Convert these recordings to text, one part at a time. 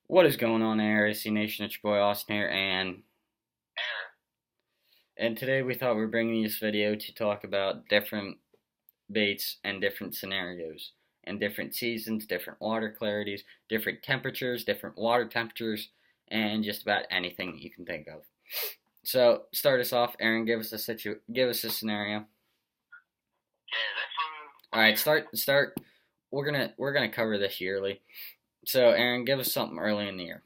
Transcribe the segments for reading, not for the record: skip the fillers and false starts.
What is going on there, AC Nation? It's your boy Austin here, and today we thought we were bringing you this video to talk about different baits and different scenarios, and different seasons, different water clarities, different temperatures, different water temperatures, and just about anything that you can think of. So, start us off, Aaron. Give us a scenario. All right, start. We're gonna cover this yearly. So, Aaron, give us something early in the year.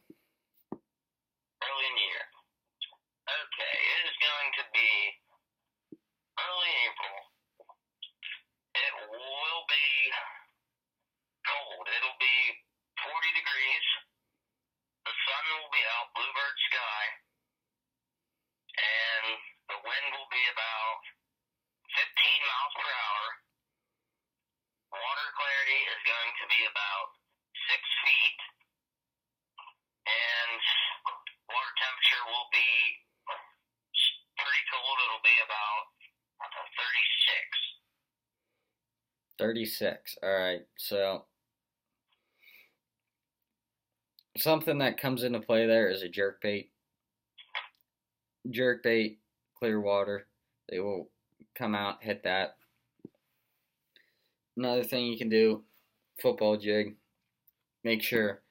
Early in the year. Okay, it is going to be early April. It will be cold. It'll be 40 degrees. The sun will be out, bluebird sky, and the wind will be about 15 miles per hour. Water clarity is going to be about 6 feet, and water temperature will be pretty cold. It'll be about 36. 36. All right. So something that comes into play there is a jerkbait. Jerkbait, clear water. They will come out, hit that. Another thing you can do, football jig. Make sure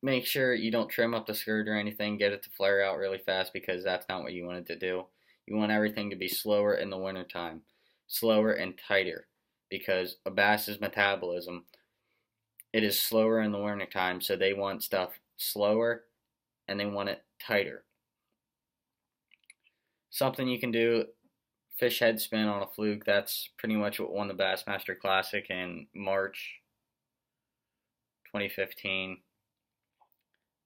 you don't trim up the skirt or anything. Get it to flare out really fast because that's not what you want it to do. You want everything to be slower in the wintertime. Slower and tighter. Because a bass's metabolism, it is slower in the wintertime, so they want stuff slower and they want it tighter. Something you can do, fish head spin on a fluke. That's pretty much what won the Bassmaster Classic in March 2015.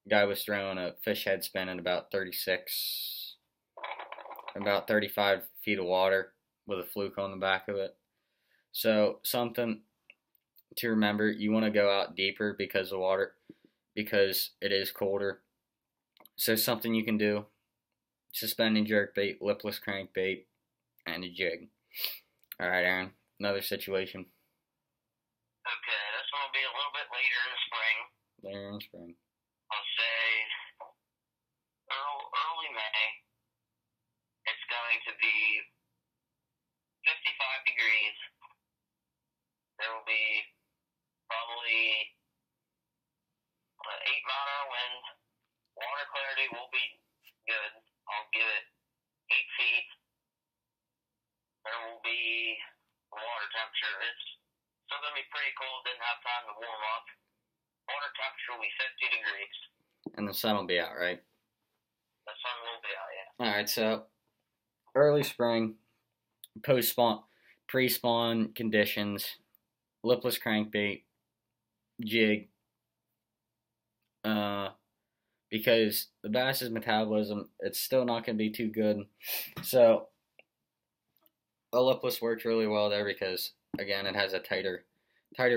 Guy was throwing a fish head spin in about 35 feet of water with a fluke on the back of it. So something to remember, you want to go out deeper because it is colder. So something you can do, suspending jerkbait, lipless crankbait, and a jig. Alright, Aaron, another situation. Okay, this one will be a little bit later in the spring. Later in the spring. I'll say early May. It's going to be 55 degrees. There will be probably 8-mile-an-hour winds. Water clarity will be good. I'll give it 8 feet. There will be water temperature. It's still going to be pretty cold. Didn't have time to warm up. Water temperature will be 50 degrees. And the sun will be out, right? The sun will be out, yeah. Alright, so early spring, post-spawn, pre-spawn conditions, lipless crankbait, jig, because the bass's metabolism, it's still not going to be too good. So a lipless works really well there because, again, it has a tighter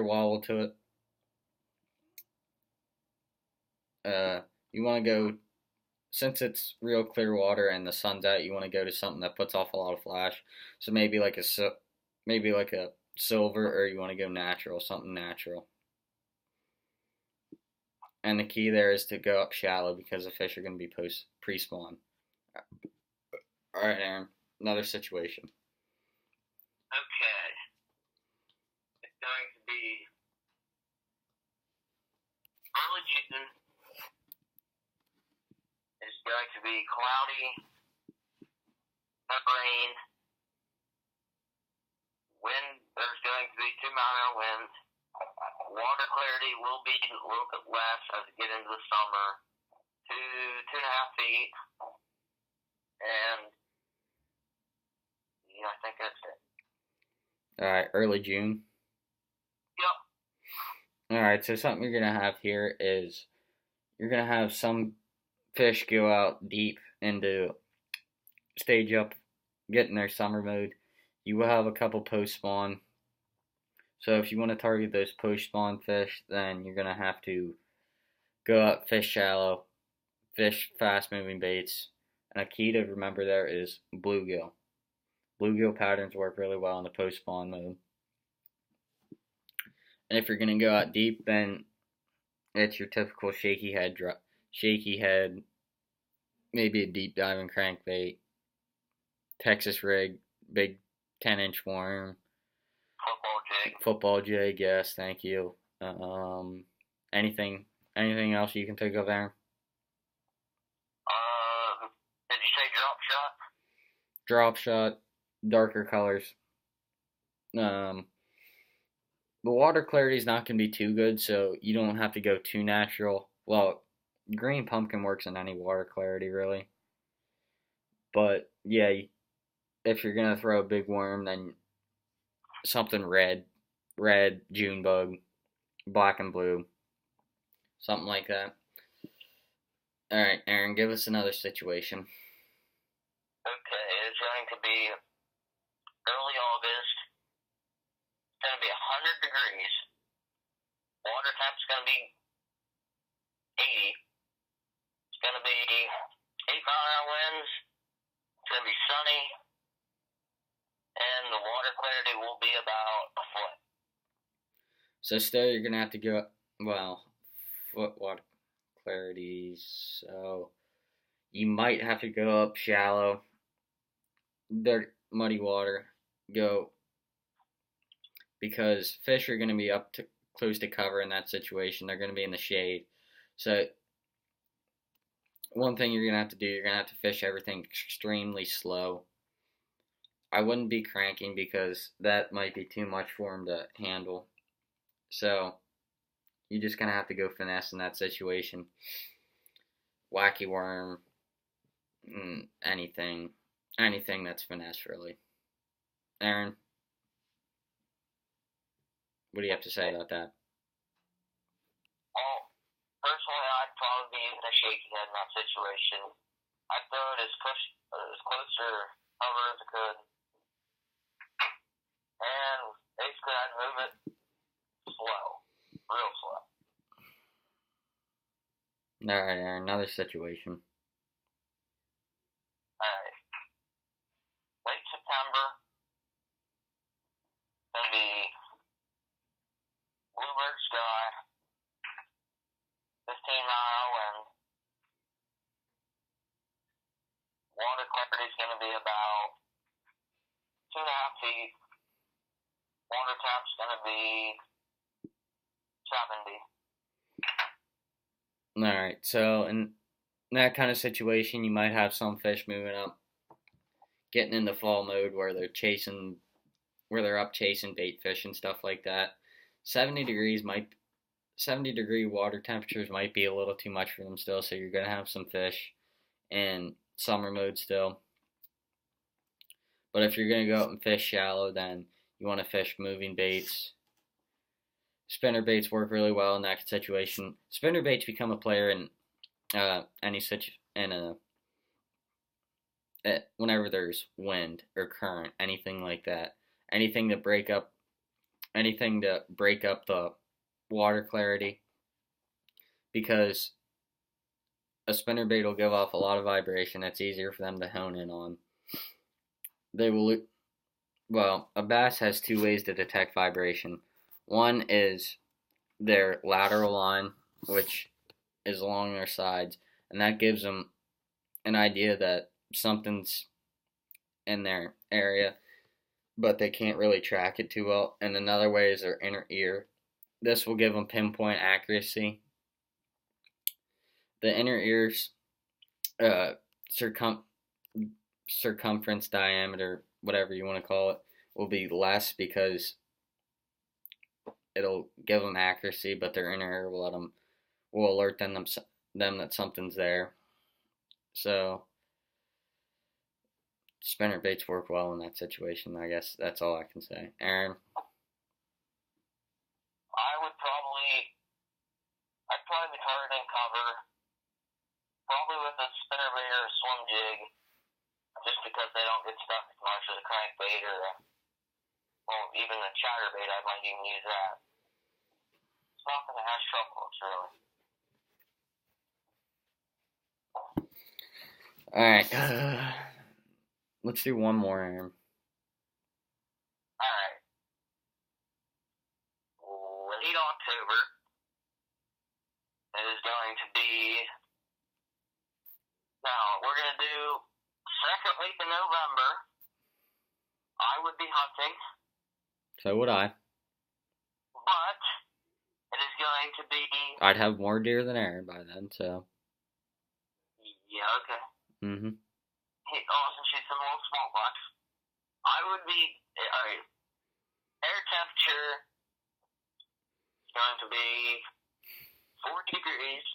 wobble to it. You want to go, since it's real clear water and the sun's out, you want to go to something that puts off a lot of flash. So maybe like a silver, or you want to go natural, something natural. And the key there is to go up shallow because the fish are going to be pre-spawn. Alright, Aaron, another situation. Okay. It's going to be early June. It's going to be cloudy, rain, wind. There's going to be 2-mile-an-hour winds. Water clarity will be a little bit less as we get into the summer. 2.5 feet. And yeah, I think that's it. Alright, early June. Yep. Alright, so something you're going to have here is you're going to have some fish go out deep into stage up, get in their summer mode. You will have a couple post-spawn. So if you want to target those post-spawn fish, then you're going to have to go up, fish shallow, fish fast-moving baits. And a key to remember there is bluegill. Bluegill patterns work really well in the post-spawn mode. And if you're gonna go out deep, then it's your typical shaky head, maybe a deep diving crankbait, Texas rig, big 10-inch worm, football jig. Yes, thank you. Anything else you can think of, Aaron? Did you say drop shot? Drop shot, darker colors. The water clarity is not going to be too good, so you don't have to go too natural. Well, green pumpkin works in any water clarity, really. But yeah, if you're gonna throw a big worm, then something red, June bug, black and blue, something like that. All right, Aaron, give us another situation. Okay, it's going to be early August. It's going to be 100 degrees. Water temp's going to be 80. It's going to be 8-mile-an-hour winds. It's going to be sunny. And the water clarity will be about a foot. So still you're going to have to go, foot water clarity, so you might have to go up shallow, dirt, muddy water, go, because fish are going to be up to close to cover in that situation. They're going to be in the shade. So one thing you're going to have to do, you're going to have to fish everything extremely slow. I wouldn't be cranking because that might be too much for him to handle. So you're just going to have to go finesse in that situation. Wacky worm, anything that's finesse, really. Aaron, what do you have to say about that? Well, personally, I'd probably be using a shaky head in that situation. I'd throw it as close to cover as I could. And basically, I'd move it slow. Real slow. Alright, Aaron, another situation. Alright. Late September. Gonna be bluebird sky. 15-mile wind. Water clarity is gonna be about 2.5 feet. Water temp's gonna be 70. Alright, so in that kind of situation, you might have some fish moving up, getting into fall mode where they're up chasing bait fish and stuff like that. 70 degree water temperatures might be a little too much for them still, so you're going to have some fish in summer mode still. But if you're going to go out and fish shallow, then you want to fish moving baits. Spinner baits work really well in that situation. Spinner baits become a player in whenever there's wind or current, anything like that. Anything to break up the water clarity, because a spinnerbait will give off a lot of vibration. It's easier for them to hone in on. A bass has two ways to detect vibration. One is their lateral line, which is along their sides, and that gives them an idea that something's in their area, but they can't really track it too well. And another way is their inner ear. This will give them pinpoint accuracy. The inner ear's circumference, diameter, whatever you want to call it, will be less because it'll give them accuracy, but their inner ear will alert them that something's there. So spinner baits work well in that situation. I guess that's all I can say. Aaron? I'd probably be targeting cover, probably with a spinnerbait or a swim jig, just because they don't get stuck as much as a crankbait or even a chatterbait. I might even use that. It's not going to have troubles, really. Alright, let's do one more, Aaron. Alright. October. It is going to be, now, we're going to do second week in November. I would be hunting. So would I. But it is going to be. I'd have more deer than Aaron by then, so. Yeah, okay. Mm-hmm. He also shoots some little small bucks. I would be. Alright. Air temperature is going to be 40 degrees.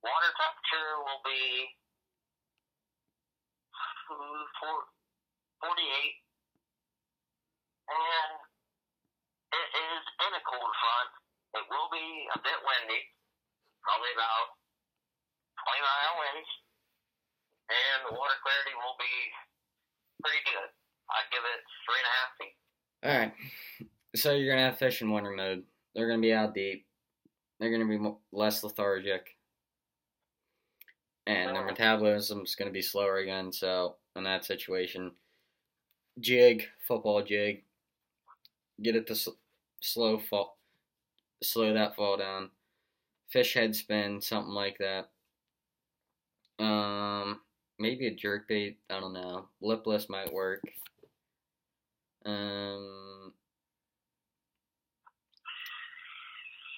Water temperature will be 48. And it is in a cold front. It will be a bit windy, probably about 20-mile winds, and the water clarity will be pretty good. I'd give it 3.5 feet. Alright. So you're going to have fish in winter mode. They're going to be out deep. They're going to be less lethargic. And their metabolism is going to be slower again. So in that situation, football jig, get it to slow that fall down. Fish head spin, something like that. Maybe a jerkbait, I don't know. Lipless might work.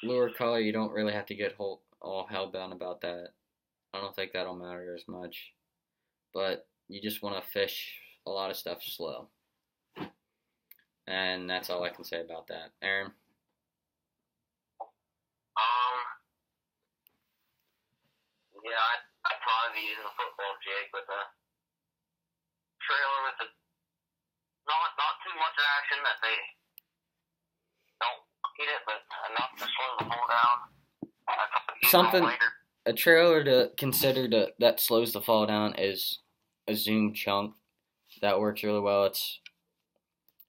Lure color, you don't really have to get all hellbound about that. I don't think that'll matter as much. But you just want to fish a lot of stuff slow. And that's all I can say about that. Aaron? Yeah, I'd probably be using a football jig with a trailer with not too much action that they don't hit it, but enough to slow the fall down. A trailer to consider that slows the fall down is a Zoom chunk. That works really well.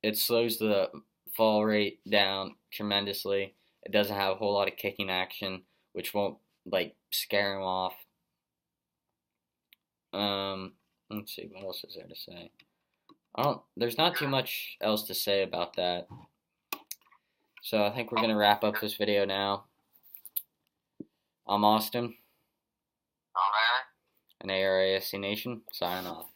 It slows the fall rate down tremendously. It doesn't have a whole lot of kicking action, which won't scare him off. Let's see, what else is there to say? There's not too much else to say about that. So I think we're gonna wrap up this video now. I'm Austin. Alright. And ARASC Nation, signing off.